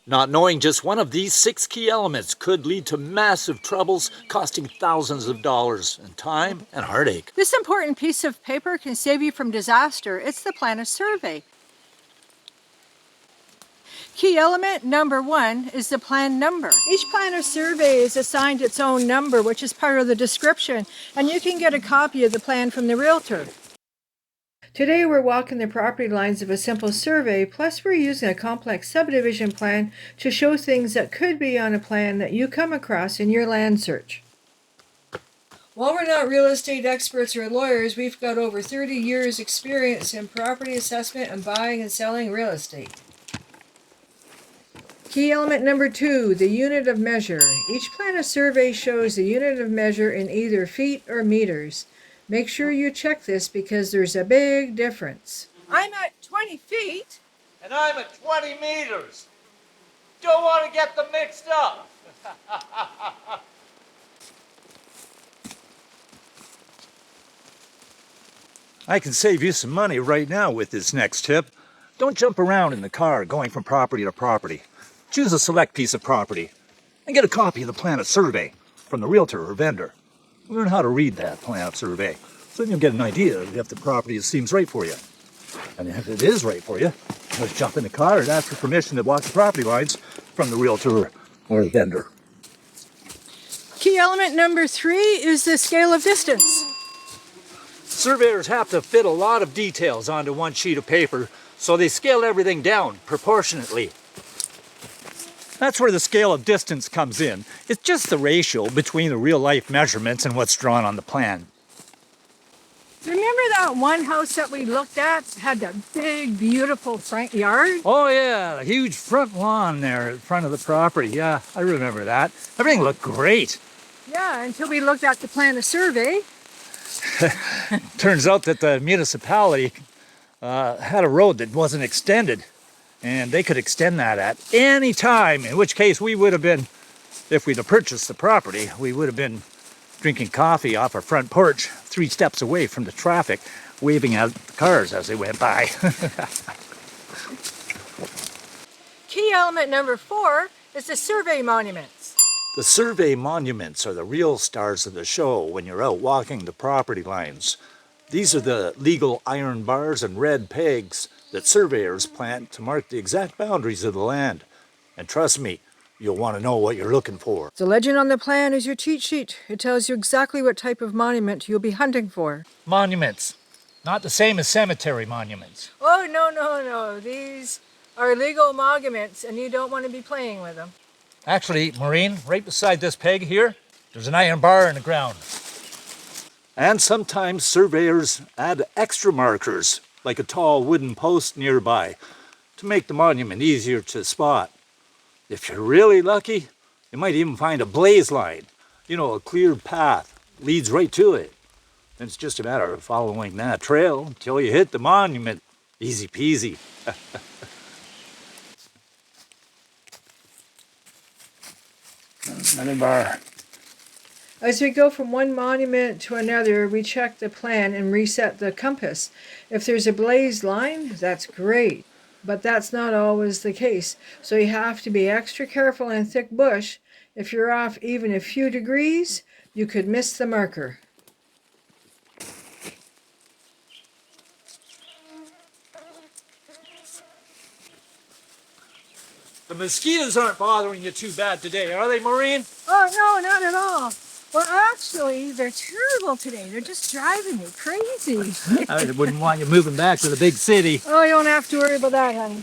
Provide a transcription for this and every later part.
Not knowing just one of these 6 key elements could lead to massive troubles, costing thousands of dollars in time and heartache. This important piece of paper can save you from disaster. It's the plan of survey. Key element number 1 is the plan number. Each plan of survey is assigned its own number, which is part of the description, and you can get a copy of the plan from the realtor. Today we're walking the property lines of a simple survey, plus we're using a complex subdivision plan to show things that could be on a plan that you come across in your land search. While we're not real estate experts or lawyers, we've got over 30 years experience in property assessment and buying and selling real estate. Key element number 2, the unit of measure. Each plan of survey shows the unit of measure in either feet or meters. Make sure you check this because there's a big difference. I'm at 20 feet. And I'm at 20 meters. Don't want to get them mixed up. I can save you some money right now with this next tip. Don't jump around in the car going from property to property. Choose a select piece of property and get a copy of the plan of survey from the realtor or vendor. Learn how to read that plan of survey so then you'll get an idea if the property seems right for you. And if it is right for you, just jump in the car and ask for permission to walk the property lines from the realtor or the vendor. Key element number 3 is the scale of distance. Surveyors have to fit a lot of details onto one sheet of paper, so they scale everything down proportionately. That's where the scale of distance comes in. It's just the ratio between the real-life measurements and what's drawn on the plan. Remember that one house that we looked at had that big, beautiful front yard? Oh yeah, a huge front lawn there in front of the property. Yeah, I remember that. Everything looked great. Yeah, until we looked at the plan of survey. Turns out that the municipality had a road that wasn't extended. And they could extend that at any time, in which case we would have been, if we'd have purchased the property, we would have been drinking coffee off our front porch 3 steps away from the traffic, waving at the cars as they went by. Key element number 4 is the survey monuments. The survey monuments are the real stars of the show when you're out walking the property lines. These are the legal iron bars and red pegs that surveyors plant to mark the exact boundaries of the land. And trust me, you'll want to know what you're looking for. The legend on the plan is your cheat sheet. It tells you exactly what type of monument you'll be hunting for. Monuments. Not the same as cemetery monuments. Oh, no. These are legal monuments and you don't want to be playing with them. Actually, Maureen, right beside this peg here, there's an iron bar in the ground. And sometimes surveyors add extra markers, like a tall wooden post nearby, to make the monument easier to spot. If you're really lucky, you might even find a blaze line. You know, a cleared path leads right to it. And it's just a matter of following that trail until you hit the monument. Easy peasy. Another bar. As we go from one monument to another, we check the plan and reset the compass. If there's a blazed line, that's great, but that's not always the case. So you have to be extra careful in thick bush. If you're off even a few degrees, you could miss the marker. The mosquitoes aren't bothering you too bad today, are they, Maureen? Oh, no, not at all. Well, actually, they're terrible today. They're just driving me crazy. I wouldn't want you moving back to the big city. Oh, you don't have to worry about that, honey.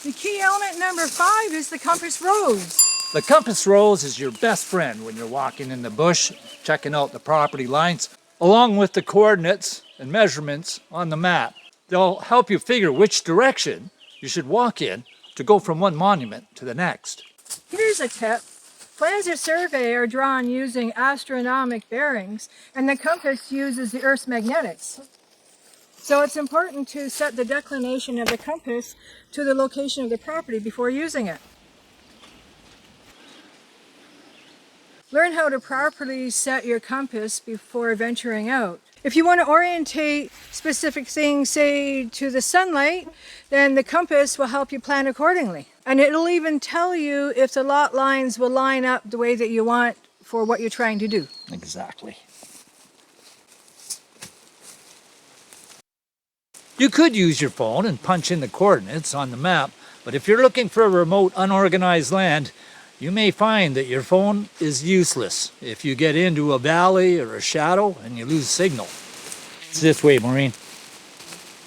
The key element number 5 is the compass rose. The compass rose is your best friend when you're walking in the bush, checking out the property lines, along with the coordinates and measurements on the map. They'll help you figure which direction you should walk in to go from one monument to the next. Here's a tip. Plans of survey are drawn using astronomical bearings, and the compass uses the Earth's magnetics. So it's important to set the declination of the compass to the location of the property before using it. Learn how to properly set your compass before venturing out. If you want to orientate specific things, say to the sunlight, then the compass will help you plan accordingly. And it'll even tell you if the lot lines will line up the way that you want for what you're trying to do. Exactly. You could use your phone and punch in the coordinates on the map, but if you're looking for a remote, unorganized land, you may find that your phone is useless if you get into a valley or a shadow and you lose signal. It's this way, Maureen.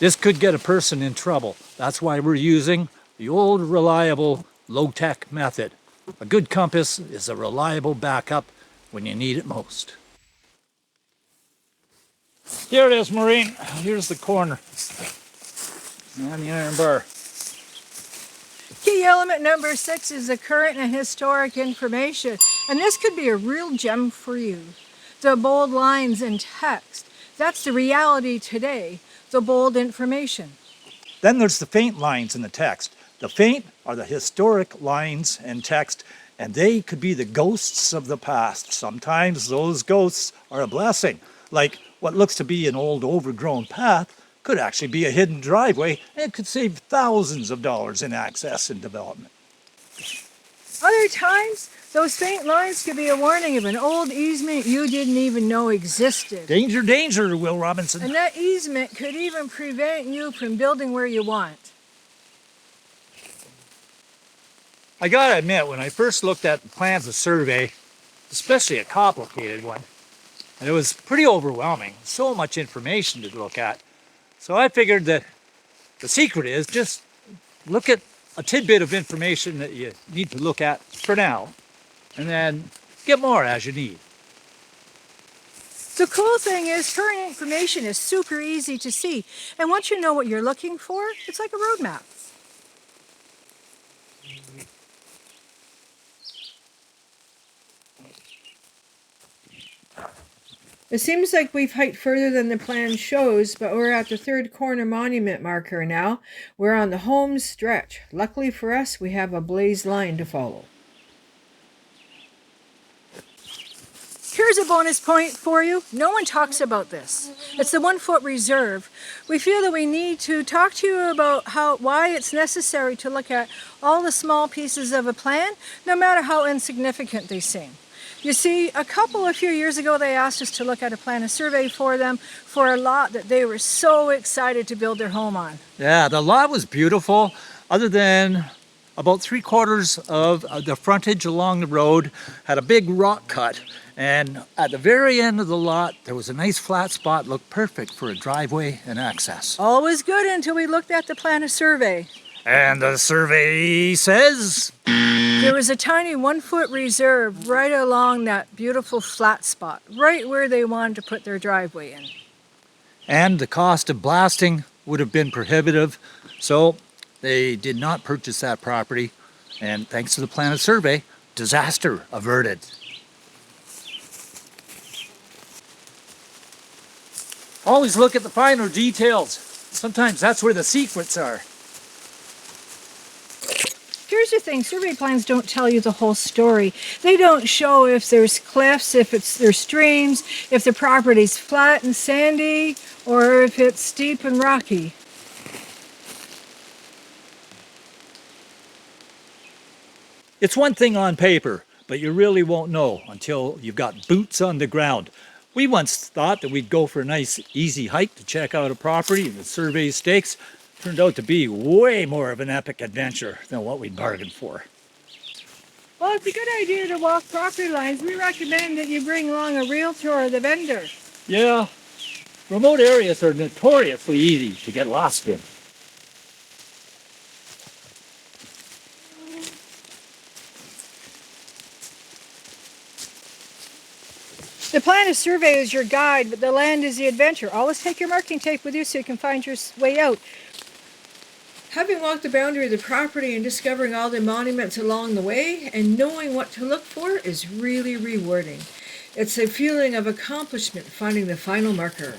This could get a person in trouble. That's why we're using the old, reliable, low-tech method. A good compass is a reliable backup when you need it most. Here it is, Maureen. Here's the corner. And the iron bar. Key element number 6 is the current and historic information. And this could be a real gem for you. The bold lines in text. That's the reality today, the bold information. Then there's the faint lines in the text. The faint are the historic lines in text, and they could be the ghosts of the past. Sometimes those ghosts are a blessing, like what looks to be an old overgrown path could actually be a hidden driveway, and it could save thousands of dollars in access and development. Other times, those faint lines could be a warning of an old easement you didn't even know existed. Danger, danger, Will Robinson. And that easement could even prevent you from building where you want. I gotta admit, when I first looked at the plans of survey, especially a complicated one, and it was pretty overwhelming. So much information to look at. So I figured that the secret is just look at a tidbit of information that you need to look at for now, and then get more as you need. The cool thing is current information is super easy to see. And once you know what you're looking for, it's like a roadmap. It seems like we've hiked further than the plan shows, but we're at the third corner monument marker now. We're on the home stretch. Luckily for us, we have a blazed line to follow. Here's a bonus point for you. No one talks about this. It's the 1 foot reserve. We feel that we need to talk to you about why it's necessary to look at all the small pieces of a plan, no matter how insignificant they seem. You see, a few years ago, they asked us to look at a plan of survey for them for a lot that they were so excited to build their home on. Yeah, the lot was beautiful, other than about 3/4 of the frontage along the road had a big rock cut. And at the very end of the lot, there was a nice flat spot, looked perfect for a driveway and access. All was good until we looked at the plan of survey. And the survey says there was a tiny 1 foot reserve right along that beautiful flat spot, right where they wanted to put their driveway in. And the cost of blasting would have been prohibitive, so they did not purchase that property. And thanks to the plan of survey, disaster averted. Always look at the finer details. Sometimes that's where the secrets are. Here's the thing, survey plans don't tell you the whole story. They don't show if there's cliffs, if there's streams, if the property's flat and sandy, or if it's steep and rocky. It's one thing on paper, but you really won't know until you've got boots on the ground. We once thought that we'd go for a nice, easy hike to check out a property and the survey stakes. Turned out to be way more of an epic adventure than what we'd bargained for. Well, it's a good idea to walk property lines. We recommend that you bring along a realtor or the vendor. Yeah, remote areas are notoriously easy to get lost in. The plan of survey is your guide, but the land is the adventure. Always take your marking tape with you so you can find your way out. Having walked the boundary of the property and discovering all the monuments along the way and knowing what to look for is really rewarding. It's a feeling of accomplishment finding the final marker.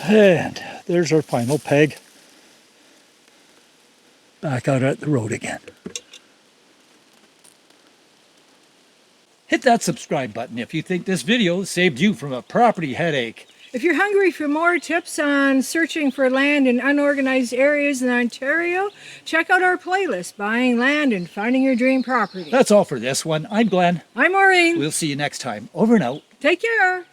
And there's our final peg. Back out at the road again. Hit that subscribe button if you think this video saved you from a property headache. If you're hungry for more tips on searching for land in unorganized areas in Ontario, check out our playlist, Buying Land and Finding Your Dream Property. That's all for this one. I'm Glenn. I'm Maureen. We'll see you next time. Over and out. Take care.